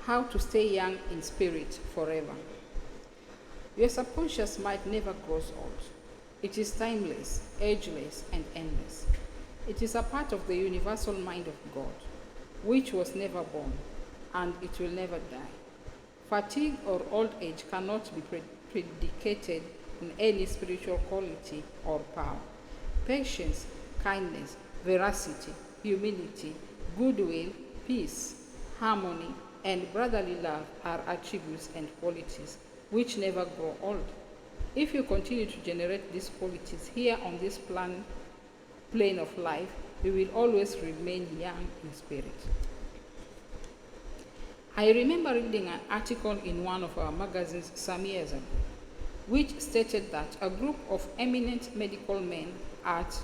how to stay young in spirit forever. Your subconscious mind never grows old. It is timeless, ageless, and endless. It is a part of the universal mind of God, which was never born, and it will never die. Fatigue or old age cannot be predicated in any spiritual quality or power. Patience, kindness, veracity, humility, goodwill, peace, harmony, and brotherly love are attributes and qualities which never grow old. If you continue to generate these qualities here on this plane of life, you will always remain young in spirit. I remember reading an article in one of our magazines some years ago, which stated that a group of eminent medical men at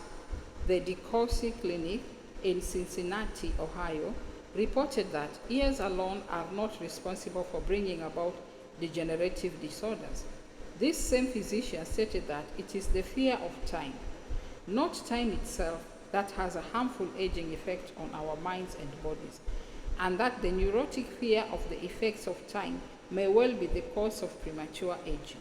the DeCourcy Clinic in Cincinnati, Ohio, reported that years alone are not responsible for bringing about degenerative disorders. This same physician stated that it is the fear of time, not time itself, that has a harmful aging effect on our minds and bodies, and that the neurotic fear of the effects of time may well be the cause of premature aging.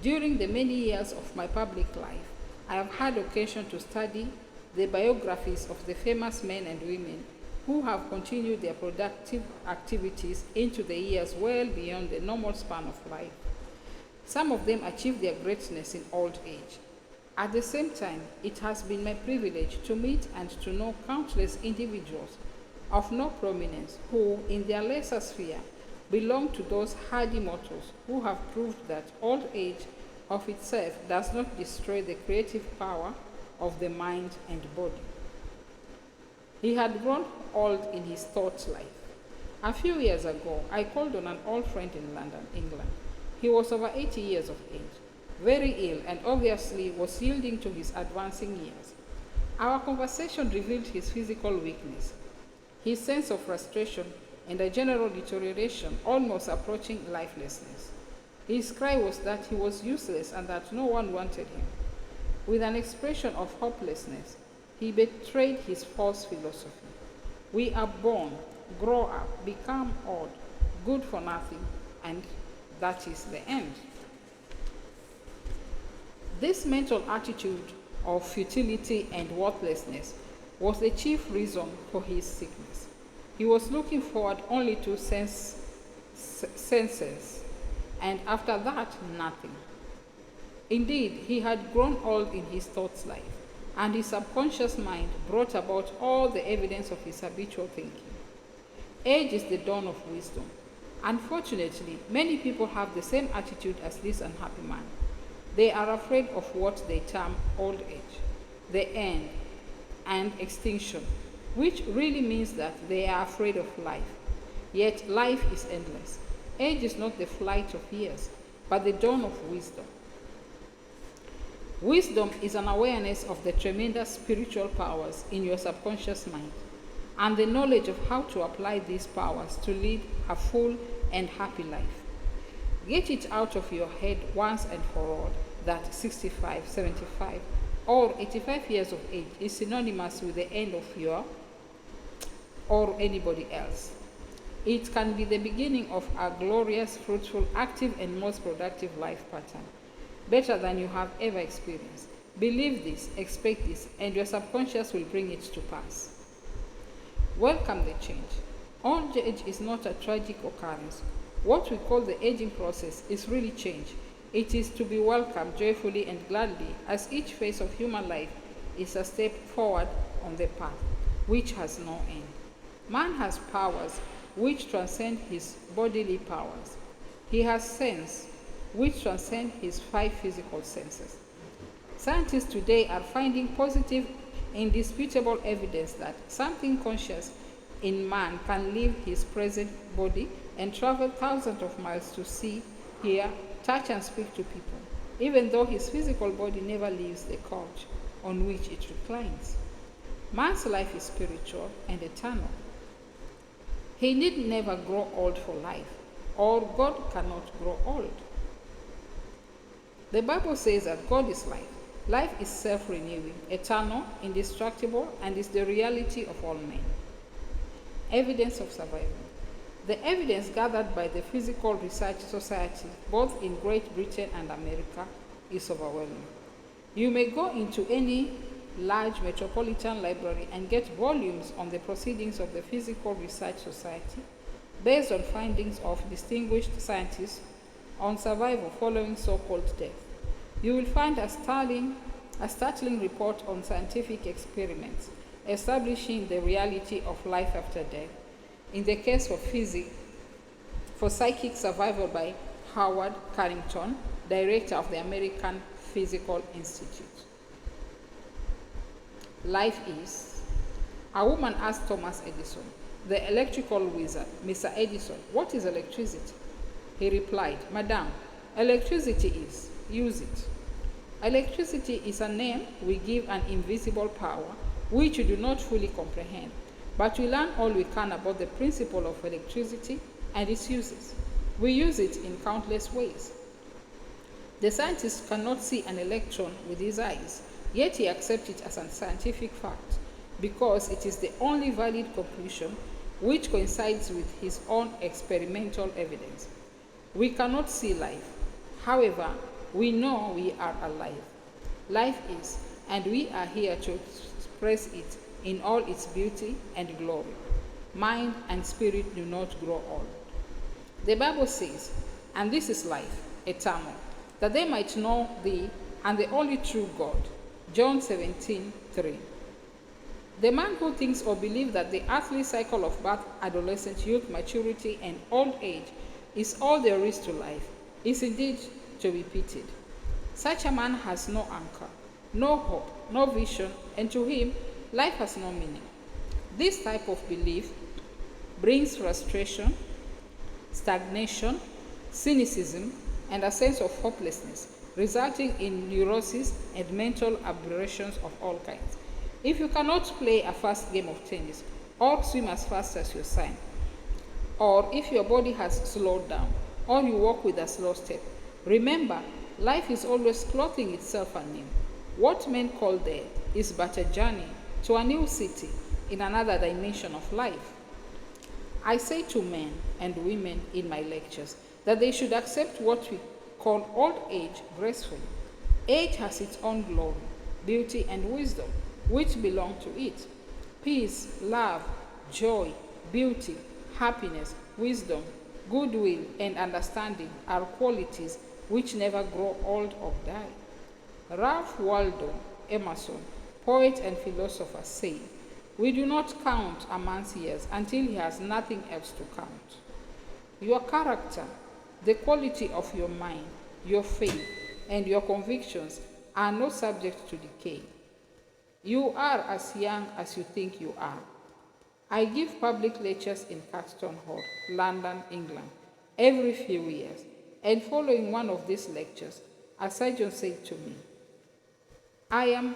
During the many years of my public life, I have had occasion to study the biographies of the famous men and women who have continued their productive activities into the years well beyond the normal span of life. Some of them achieved their greatness in old age. At the same time, it has been my privilege to meet and to know countless individuals of no prominence who, in their lesser sphere, belong to those hardy mortals who have proved that old age of itself does not destroy the creative power of the mind and body. He had grown old in his thought life. A few years ago, I called on an old friend in London, England. He was over 80 years of age, very ill, and obviously was yielding to his advancing years. Our conversation revealed his physical weakness, his sense of frustration, and a general deterioration almost approaching lifelessness. His cry was that he was useless and that no one wanted him. With an expression of hopelessness, he betrayed his false philosophy. We are born, grow up, become old, good for nothing, and that is the end. This mental attitude of futility and worthlessness was the chief reason for his sickness. He was looking forward only to senses, and after that, nothing. Indeed, he had grown old in his thoughts life, and his subconscious mind brought about all the evidence of his habitual thinking. Age is the dawn of wisdom. Unfortunately, many people have the same attitude as this unhappy man. They are afraid of what they term old age, the end, and extinction, which really means that they are afraid of life. Yet life is endless. Age is not the flight of years, but the dawn of wisdom. Wisdom is an awareness of the tremendous spiritual powers in your subconscious mind and the knowledge of how to apply these powers to lead a full and happy life. Get it out of your head once and for all that 65, 75, or 85 years of age is synonymous with the end of your or anybody else. It can be the beginning of a glorious, fruitful, active, and most productive life pattern, better than you have ever experienced. Believe this, expect this, and your subconscious will bring it to pass. Welcome the change. Old age is not a tragic occurrence. What we call the aging process is really change. It is to be welcomed joyfully and gladly, as each phase of human life is a step forward on the path, which has no end. Man has powers which transcend his bodily powers. He has sense which transcend his 5 physical senses. Scientists today are finding positive, indisputable evidence that something conscious in man can leave his present body and travel thousands of miles to see, hear, touch, and speak to people, even though his physical body never leaves the couch on which it reclines. Man's life is spiritual and eternal. He need never grow old for life, or God cannot grow old. The Bible says that God is life. Life is self-renewing, eternal, indestructible, and is the reality of all men. Evidence of survival. The evidence gathered by the Physical Research Society, both in Great Britain and America, is overwhelming. You may go into any large metropolitan library and get volumes on the proceedings of the Physical Research Society based on findings of distinguished scientists on survival following so-called death. You will find a startling report on scientific experiments establishing the reality of life after death. In the case of psychic survival by Howard Carrington, director of the American Physical Institute. Life is. A woman asked Thomas Edison, the electrical wizard, Mr. Edison, what is electricity? He replied, Madam, electricity is. Use it. Electricity is a name we give an invisible power which we do not fully comprehend, but we learn all we can about the principle of electricity and its uses. We use it in countless ways. The scientist cannot see an electron with his eyes, yet he accepts it as a scientific fact because it is the only valid conclusion which coincides with his own experimental evidence. We cannot see life. However, we know we are alive. Life is, and we are here to express it in all its beauty and glory. Mind and spirit do not grow old. The Bible says, and this is life, eternal, that they might know thee and the only true God. John 17:3. The man who thinks or believes that the earthly cycle of birth, adolescence, youth, maturity, and old age is all there is to life is indeed to be pitied. Such a man has no anchor, no hope, no vision, and to him, life has no meaning. This type of belief brings frustration, stagnation, cynicism, and a sense of hopelessness, resulting in neurosis and mental aberrations of all kinds. If you cannot play a fast game of tennis or swim as fast as your son, or if your body has slowed down, or you walk with a slow step, remember, life is always clothing itself anew. What men call death is but a journey to a new city in another dimension of life. I say to men and women in my lectures that they should accept what we call old age gracefully. Age has its own glory, beauty, and wisdom, which belong to it. Peace, love, joy, beauty, happiness, wisdom, goodwill, and understanding are qualities which never grow old or die. Ralph Waldo Emerson, poet and philosopher, said, "We do not count a man's years until he has nothing else to count." Your character, the quality of your mind, your faith, and your convictions are not subject to decay. You are as young as you think you are. I give public lectures in Caxton Hall, London, England, every few years, and following one of these lectures, a surgeon said to me, "I am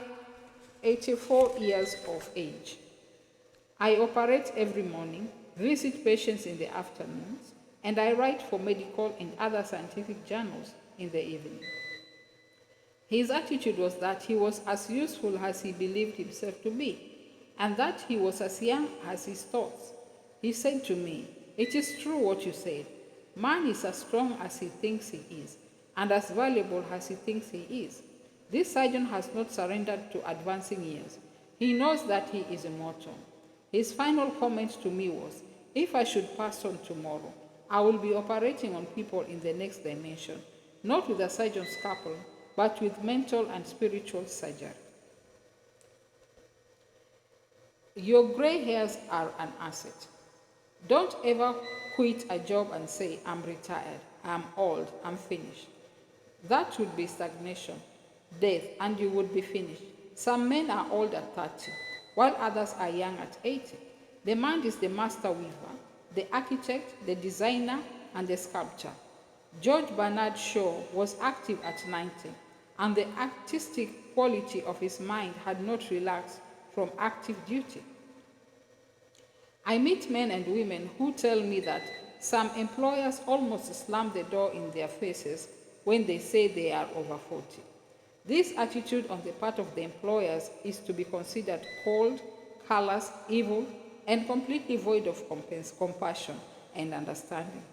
84 years of age. I operate every morning, visit patients in the afternoons, and I write for medical and other scientific journals in the evening." His attitude was that he was as useful as he believed himself to be, and that he was as young as his thoughts. He said to me, "It is true what you said. Man is as strong as he thinks he is, and as valuable as he thinks he is." This surgeon has not surrendered to advancing years. He knows that he is immortal. His final comment to me was, "If I should pass on tomorrow, I will be operating on people in the next dimension, not with a surgeon's scalpel, but with mental and spiritual surgery." Your gray hairs are an asset. Don't ever quit a job and say, "I'm retired, I'm old, I'm finished." That would be stagnation, death, and you would be finished. Some men are old at 30, while others are young at 80. The mind is the master weaver, the architect, the designer, and the sculptor. George Bernard Shaw was active at 90, and the artistic quality of his mind had not relaxed from active duty. I meet men and women who tell me that some employers almost slam the door in their faces when they say they are over 40. This attitude on the part of the employers is to be considered cold, callous, evil, and completely void of compassion, and understanding.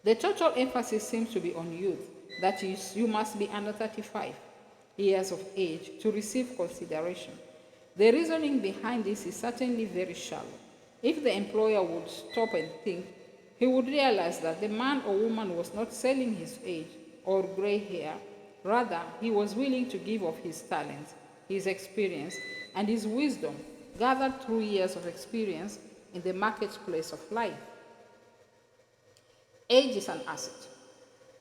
The total emphasis seems to be on youth, that is, you must be under 35 years of age to receive consideration. The reasoning behind this is certainly very shallow. If the employer would stop and think, he would realize that the man or woman was not selling his age or gray hair. Rather, he was willing to give of his talents, his experience, and his wisdom gathered through years of experience in the marketplace of life. Age is an asset.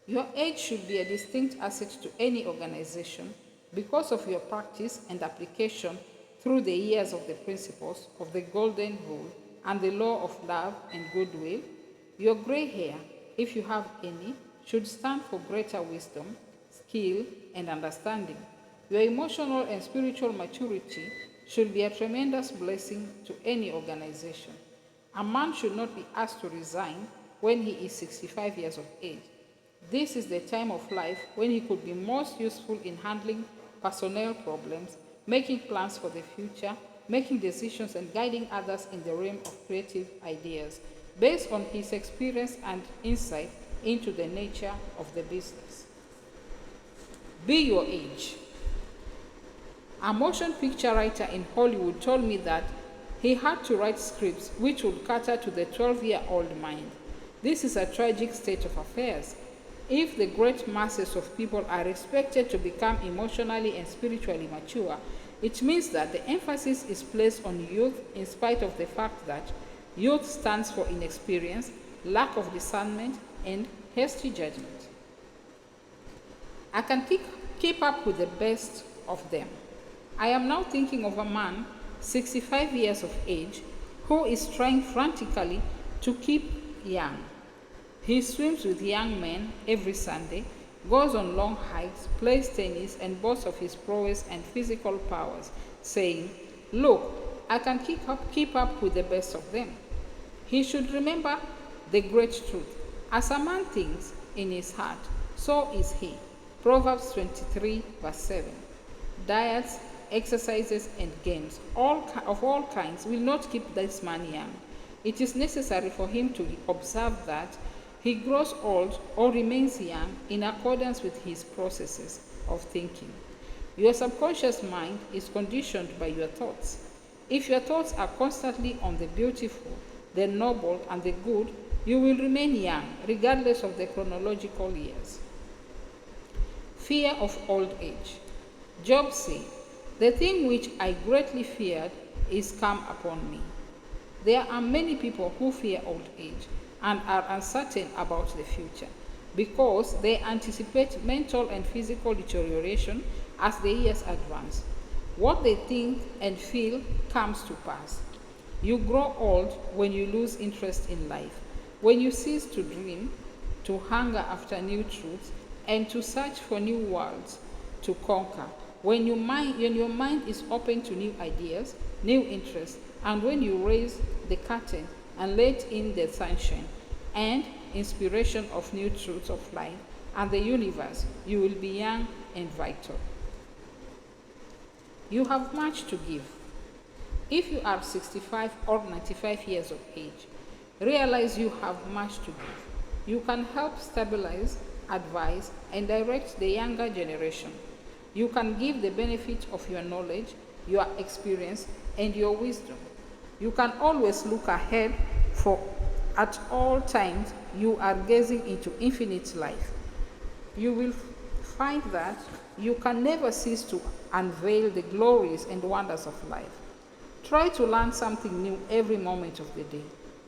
Your age should be a distinct asset to any organization because of your practice and application through the years of the principles of the Golden Rule and the law of love and goodwill. Your gray hair, if you have any, should stand for greater wisdom, skill, and understanding. Your emotional and spiritual maturity should be a tremendous blessing to any organization. A man should not be asked to resign when he is 65 years of age. This is the time of life when he could be most useful in handling personnel problems, making plans for the future, making decisions, and guiding others in the realm of creative ideas based on his experience and insight into the nature of the business. Be your age. A motion picture writer in Hollywood told me that he had to write scripts which would cater to the 12-year-old mind. This is a tragic state of affairs. If the great masses of people are expected to become emotionally and spiritually mature, it means that the emphasis is placed on youth in spite of the fact that youth stands for inexperience, lack of discernment, and hasty judgment. I can keep up with the best of them. I am now thinking of a man, 65 years of age, who is trying frantically to keep young. He swims with young men every Sunday, goes on long hikes, plays tennis, and boasts of his prowess and physical powers, saying, "Look, I can keep up with the best of them." He should remember the great truth. As a man thinks in his heart, so is he. Proverbs 23, verse 7. Diets, exercises, and games of all kinds will not keep this man young. It is necessary for him to observe that he grows old or remains young in accordance with his processes of thinking. Your subconscious mind is conditioned by your thoughts. If your thoughts are constantly on the beautiful, the noble, and the good, you will remain young regardless of the chronological years. Fear of old age. Job said, "The thing which I greatly feared is come upon me." There are many people who fear old age and are uncertain about the future because they anticipate mental and physical deterioration as the years advance. What they think and feel comes to pass. You grow old when you lose interest in life, when you cease to dream, to hunger after new truths, and to search for new worlds to conquer, when your mind is open to new ideas, new interests, and when you raise the curtain and let in the sunshine and inspiration of new truths of life and the universe, you will be young and vital. You have much to give. If you are 65 or 95 years of age, realize you have much to give. You can help stabilize, advise, and direct the younger generation. You can give the benefit of your knowledge, your experience, and your wisdom. You can always look ahead, for at all times you are gazing into infinite life. You will find that you can never cease to unveil the glories and wonders of life. Try to learn something new every moment of the day,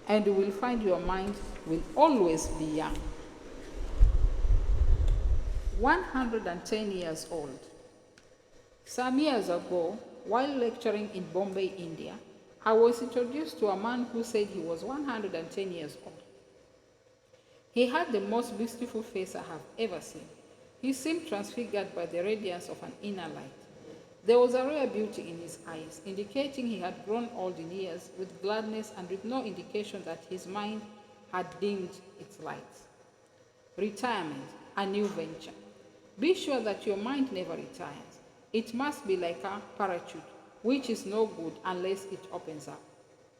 and you will find your mind will always be young. 110 years old. Some years ago, while lecturing in Bombay, India, I was introduced to a man who said he was 110 years old. He had the most beautiful face I have ever seen. He seemed transfigured by the radiance of an inner light. There was a rare beauty in his eyes, indicating he had grown old in years with gladness and with no indication that his mind had dimmed its lights. Retirement, a new venture. Be sure that your mind never retires. It must be like a parachute, which is no good unless it opens up.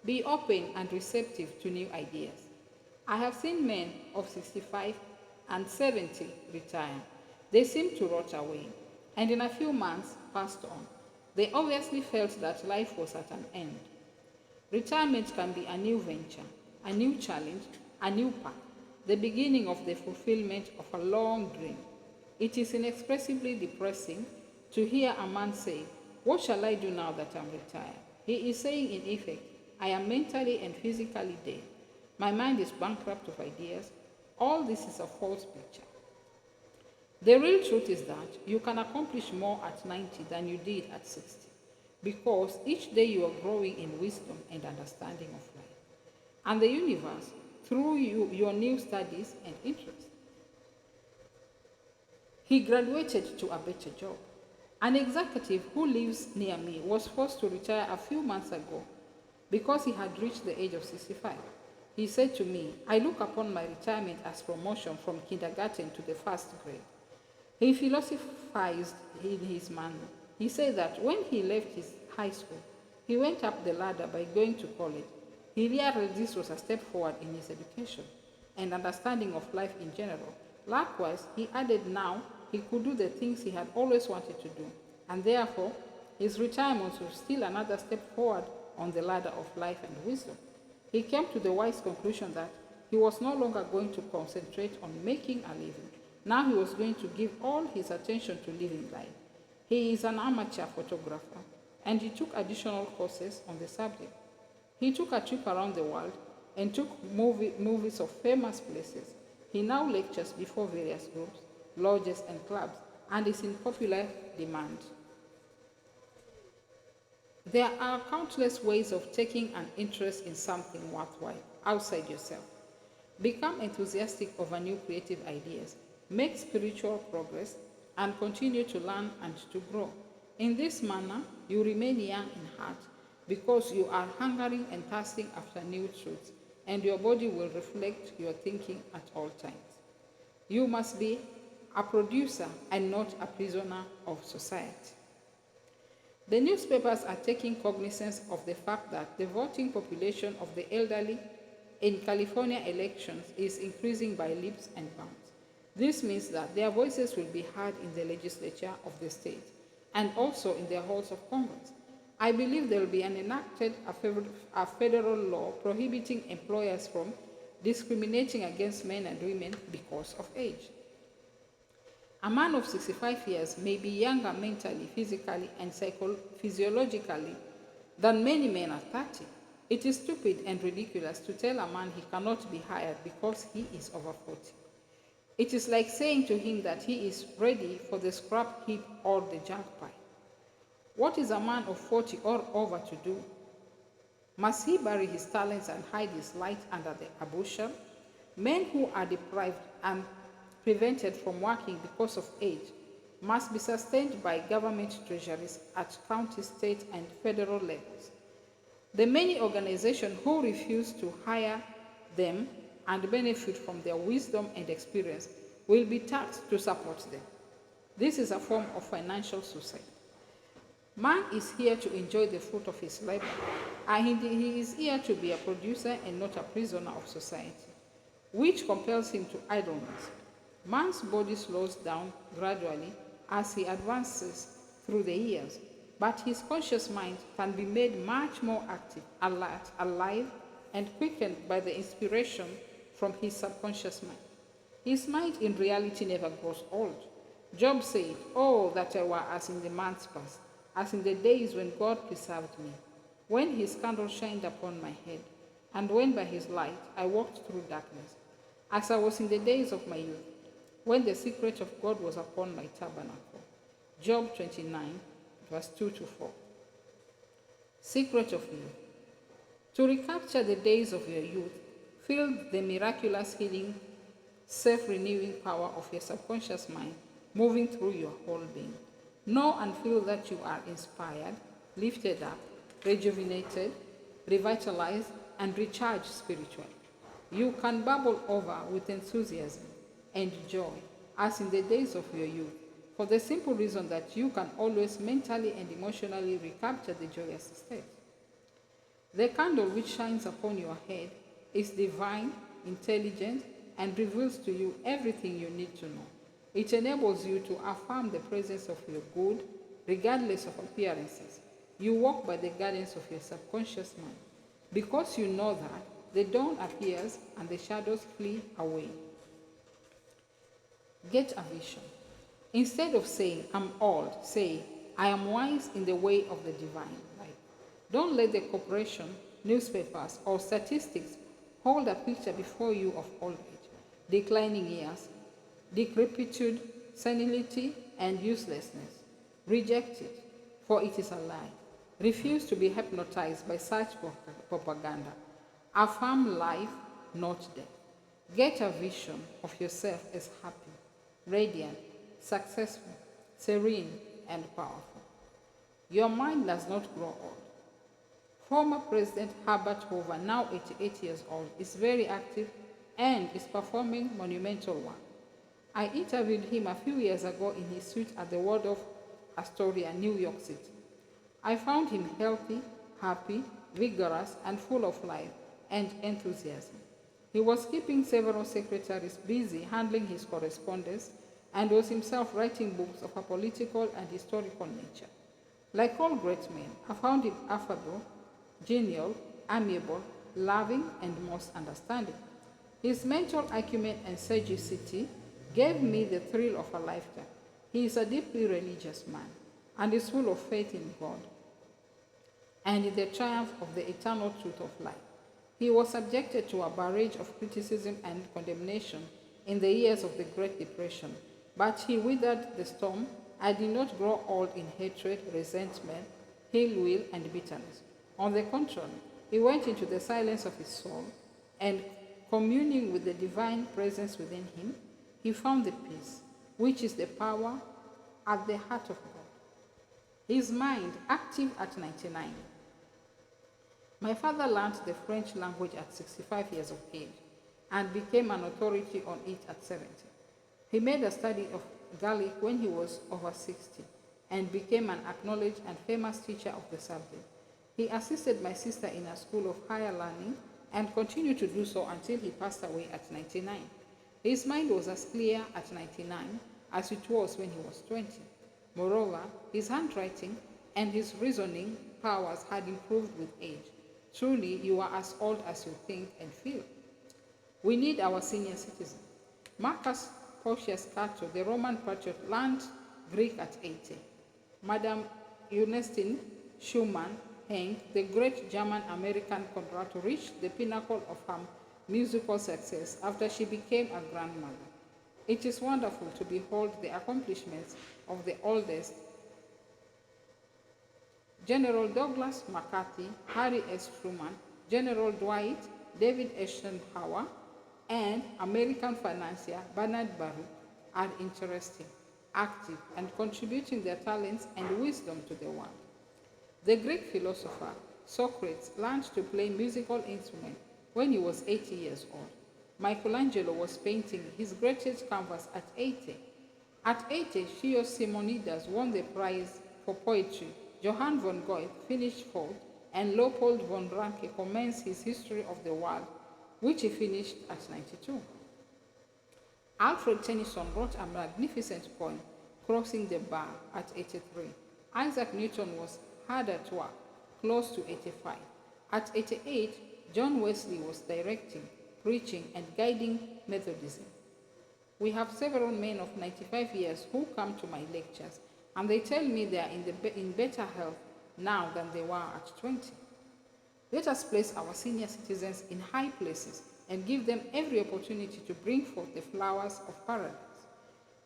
Be open and receptive to new ideas. I have seen men of 65 and 70 retire. They seemed to rot away, and in a few months passed on. They obviously felt that life was at an end. Retirement can be a new venture, a new challenge, a new path, the beginning of the fulfillment of a long dream. It is inexpressibly depressing to hear a man say, "What shall I do now that I'm retired?" He is saying, in effect, "I am mentally and physically dead. My mind is bankrupt of ideas." All this is a false picture. The real truth is that you can accomplish more at 90 than you did at 60, because each day you are growing in wisdom and understanding of life and the universe through your new studies and interests. He graduated to a better job. An executive who lives near me was forced to retire a few months ago because he had reached the age of 65. He said to me, "I look upon my retirement as promotion from kindergarten to the first grade." He philosophized in his manner. He said that when he left his high school, he went up the ladder by going to college. He realized this was a step forward in his education and understanding of life in general. Likewise, he added now he could do the things he had always wanted to do, and therefore his retirement was still another step forward on the ladder of life and wisdom. He came to the wise conclusion that he was no longer going to concentrate on making a living. Now he was going to give all his attention to living life. He is an amateur photographer, and he took additional courses on the subject. He took a trip around the world and took movies of famous places. He now lectures before various groups, lodges, and clubs, and is in popular demand. There are countless ways of taking an interest in something worthwhile outside yourself. Become enthusiastic over new creative ideas, make spiritual progress, and continue to learn and to grow. In this manner, you remain young in heart because you are hungering and thirsting after new truths, and your body will reflect your thinking at all times. You must be a producer and not a prisoner of society. The newspapers are taking cognizance of the fact that the voting population of the elderly in California elections is increasing by leaps and bounds. This means that their voices will be heard in the legislature of the state and also in the halls of Congress. I believe there will be enacted a federal law prohibiting employers from discriminating against men and women because of age. A man of 65 years may be younger mentally, physically, and physiologically than many men at 30. It is stupid and ridiculous to tell a man he cannot be hired because he is over 40. It is like saying to him that he is ready for the scrap heap or the junk pile. What is a man of 40 or over to do? Must he bury his talents and hide his light under a bushel? Men who are deprived and prevented from working because of age must be sustained by government treasuries at county, state, and federal levels. The many organizations who refuse to hire them and benefit from their wisdom and experience will be taxed to support them. This is a form of financial suicide. Man is here to enjoy the fruit of his labor, and he is here to be a producer and not a prisoner of society, which compels him to idleness. Man's body slows down gradually as he advances through the years, but his conscious mind can be made much more active, alert, alive, and quickened by the inspiration from his subconscious mind. His mind in reality never grows old. Job said, "Oh, that I were as in the months past, as in the days when God preserved me, when his candle shined upon my head, and when by his light I walked through darkness, as I was in the days of my youth, when the secret of God was upon my tabernacle." Job 29, verse 2 to 4. Secret of youth. To recapture the days of your youth, feel the miraculous healing, self-renewing power of your subconscious mind moving through your whole being. Know and feel that you are inspired, lifted up, rejuvenated, revitalized, and recharged spiritually. You can bubble over with enthusiasm and joy as in the days of your youth, for the simple reason that you can always mentally and emotionally recapture the joyous state. The candle which shines upon your head is divine, intelligent, and reveals to you everything you need to know. It enables you to affirm the presence of your good, regardless of appearances. You walk by the guidance of your subconscious mind. Because you know that, the dawn appears and the shadows flee away. Get a vision. Instead of saying, I'm old, say, I am wise in the way of the divine life. Don't let the corporation, newspapers, or statistics hold a picture before you of old age, declining years, decrepitude, senility, and uselessness. Reject it, for it is a lie. Refuse to be hypnotized by such propaganda. Affirm life, not death. Get a vision of yourself as happy, radiant, successful, serene, and powerful. Your mind does not grow old. Former President Herbert Hoover, now 88 years old, is very active and is performing monumental work. I interviewed him a few years ago in his suite at the Waldorf Astoria, New York City. I found him healthy, happy, vigorous, and full of life and enthusiasm. He was keeping several secretaries busy handling his correspondence and was himself writing books of a political and historical nature. Like all great men, I found him affable, genial, amiable, loving, and most understanding. His mental acumen and sagacity gave me the thrill of a lifetime. He is a deeply religious man and is full of faith in God and in the triumph of the eternal truth of life. He was subjected to a barrage of criticism and condemnation in the years of the Great Depression, but he weathered the storm and did not grow old in hatred, resentment, ill will, and bitterness. On the contrary, he went into the silence of his soul and, communing with the divine presence within him, he found the peace, which is the power at the heart of God. His mind active at 99. My father learned the French language at 65 years of age and became an authority on it at 70. He made a study of Gaelic when he was over 60 and became an acknowledged and famous teacher of the subject. He assisted my sister in a school of higher learning and continued to do so until he passed away at 99. His mind was as clear at 99 as it was when he was 20. Moreover, his handwriting and his reasoning powers had improved with age. Truly, you are as old as you think and feel. We need our senior citizen. Marcus Porcius Cato, the Roman patriot, learned Greek at 80. Madame Ernestine Schumann Henk, the great German-American contralto, reached the pinnacle of her musical success after she became a grandmother. It is wonderful to behold the accomplishments of the oldest. General Douglas MacArthur, Harry S. Truman, General Dwight David Eisenhower, and American financier Bernard Baruch are interesting, active, and contributing their talents and wisdom to the world. The Greek philosopher Socrates learned to play musical instruments when he was 80 years old. Michelangelo was painting his greatest canvas at 80. At 80, Gio Simonides won the prize for poetry. Johann von Goethe finished fourth, and Leopold von Ranke commenced his history of the world, which he finished at 92. Alfred Tennyson wrote a magnificent poem, Crossing the Bar, at 83. Isaac Newton was hard at work, close to 85. At 88, John Wesley was directing, preaching, and guiding Methodism. We have several men of 95 years who come to my lectures, and they tell me they are in better health now than they were at 20. Let us place our senior citizens in high places and give them every opportunity to bring forth the flowers of paradise.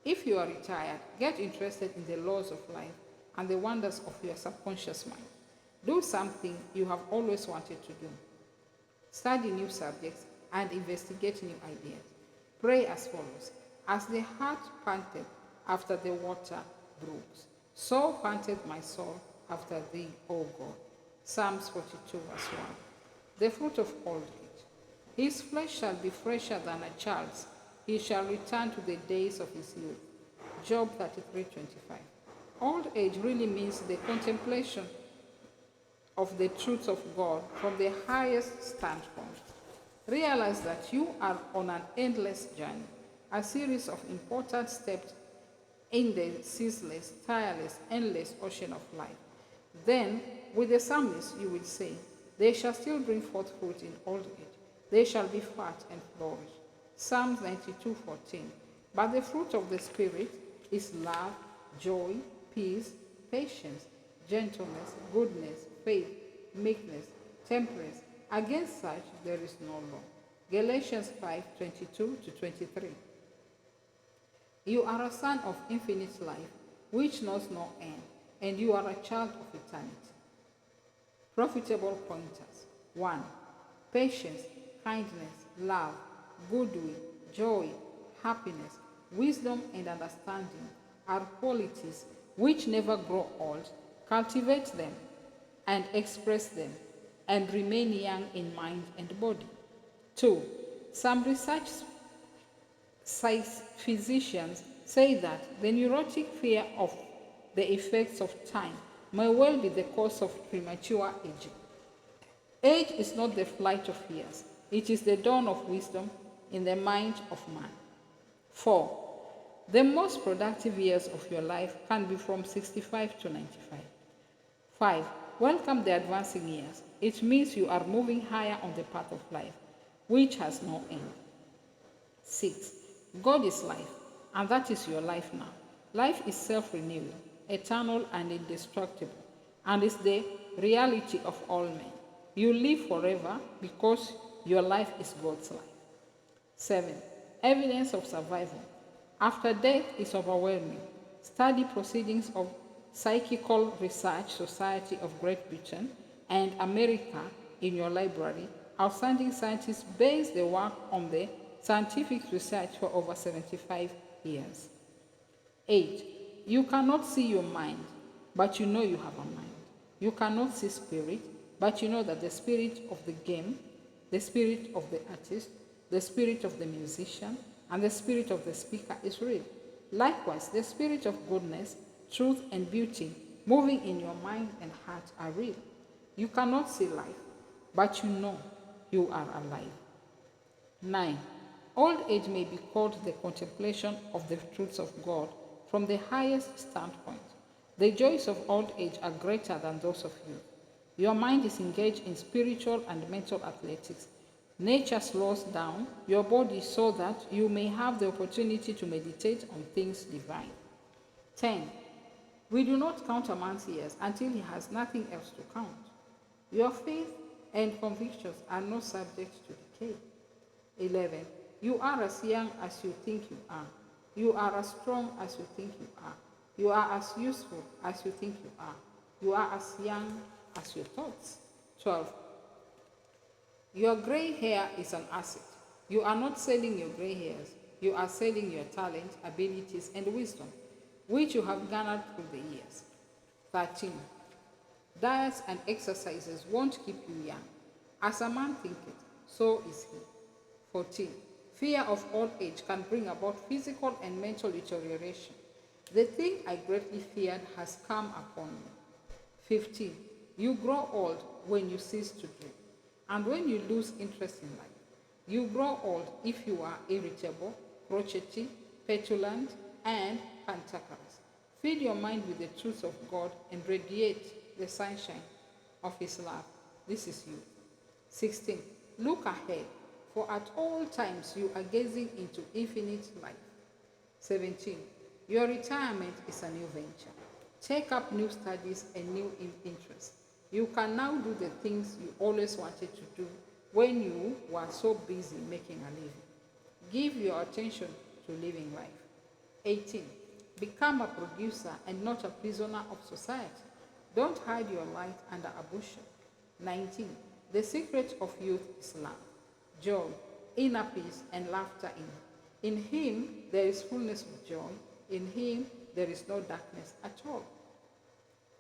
If you are retired, get interested in the laws of life and the wonders of your subconscious mind. Do something you have always wanted to do. Study new subjects and investigate new ideas. Pray as follows: as the hart panted after the water brooks, so panted my soul after thee, O God. Psalms 42, verse 1. The fruit of old age. His flesh shall be fresher than a child's. He shall return to the days of his youth. Job 33:25. Old age really means the contemplation of the truth of God from the highest standpoint. Realize that you are on an endless journey, a series of important steps in the ceaseless, tireless, endless ocean of life. Then, with the psalmist, you will say, they shall still bring forth fruit in old age. They shall be fat and flourish. Psalms 92:14. But the fruit of the Spirit is love, joy, peace, patience, gentleness, goodness, faith, meekness, temperance. Against such there is no law. Galatians 5:22-23. You are a son of infinite life, which knows no end, and you are a child of eternity. Profitable pointers. 1. Patience, kindness, love, goodwill, joy, happiness, wisdom, and understanding are qualities which never grow old. Cultivate them and express them and remain young in mind and body. 2. Some research physicians say that the neurotic fear of the effects of time may well be the cause of premature aging. Age is not the flight of years, it is the dawn of wisdom in the mind of man. 4. The most productive years of your life can be from 65 to 95. 5. Welcome the advancing years. It means you are moving higher on the path of life, which has no end. 6. God is life, and that is your life now. Life is self-renewing, eternal, and indestructible, and is the reality of all men. You live forever because your life is God's life. 7. Evidence of survival. After death is overwhelming. Study proceedings of Psychical Research Society of Great Britain and America in your library. Outstanding scientists base their work on the scientific research for over 75 years. 8. You cannot see your mind, but you know you have a mind. You cannot see spirit, but you know that the spirit of the game, the spirit of the artist, the spirit of the musician, and the spirit of the speaker is real. Likewise, the spirit of goodness, truth, and beauty moving in your mind and heart are real. You cannot see life, but you know you are alive. 9. Old age may be called the contemplation of the truths of God from the highest standpoint. The joys of old age are greater than those of youth. Your mind is engaged in spiritual and mental athletics. Nature slows down your body so that you may have the opportunity to meditate on things divine. 10. We do not count a man's years until he has nothing else to count. Your faith and convictions are not subject to decay. 11. You are as young as you think you are. You are as strong as you think you are. You are as useful as you think you are. You are as young as your thoughts. 12. Your gray hair is an asset. You are not selling your gray hairs. You are selling your talent, abilities, and wisdom, which you have garnered through the years. 13. Diets and exercises won't keep you young. As a man thinketh, so is he. 14. Fear of old age can bring about physical and mental deterioration. The thing I greatly feared has come upon me. 15. You grow old when you cease to dream, and when you lose interest in life. You grow old if you are irritable, crotchety, petulant, and cantankerous. Feed your mind with the truth of God and radiate the sunshine of His love. This is you. 16. Look ahead, for at all times you are gazing into infinite life. 17. Your retirement is a new venture. Take up new studies and new interests. You can now do the things you always wanted to do when you were so busy making a living. Give your attention to living life. 18. Become a producer and not a prisoner of society. Don't hide your light under a bushel. 19. The secret of youth is love, joy, inner peace, and laughter in Him. In Him there is fullness of joy. In Him there is no darkness at all.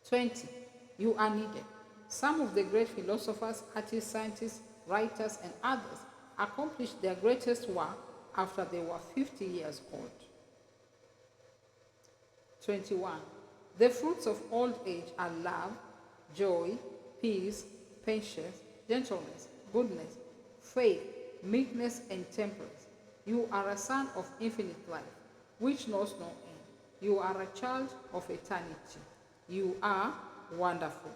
20. You are needed. Some of the great philosophers, artists, scientists, writers, and others accomplished their greatest work after they were 50 years old. 21. The fruits of old age are love, joy, peace, patience, gentleness, goodness, faith, meekness, and temperance. You are a son of infinite life, which knows no end. You are a child of eternity. You are wonderful.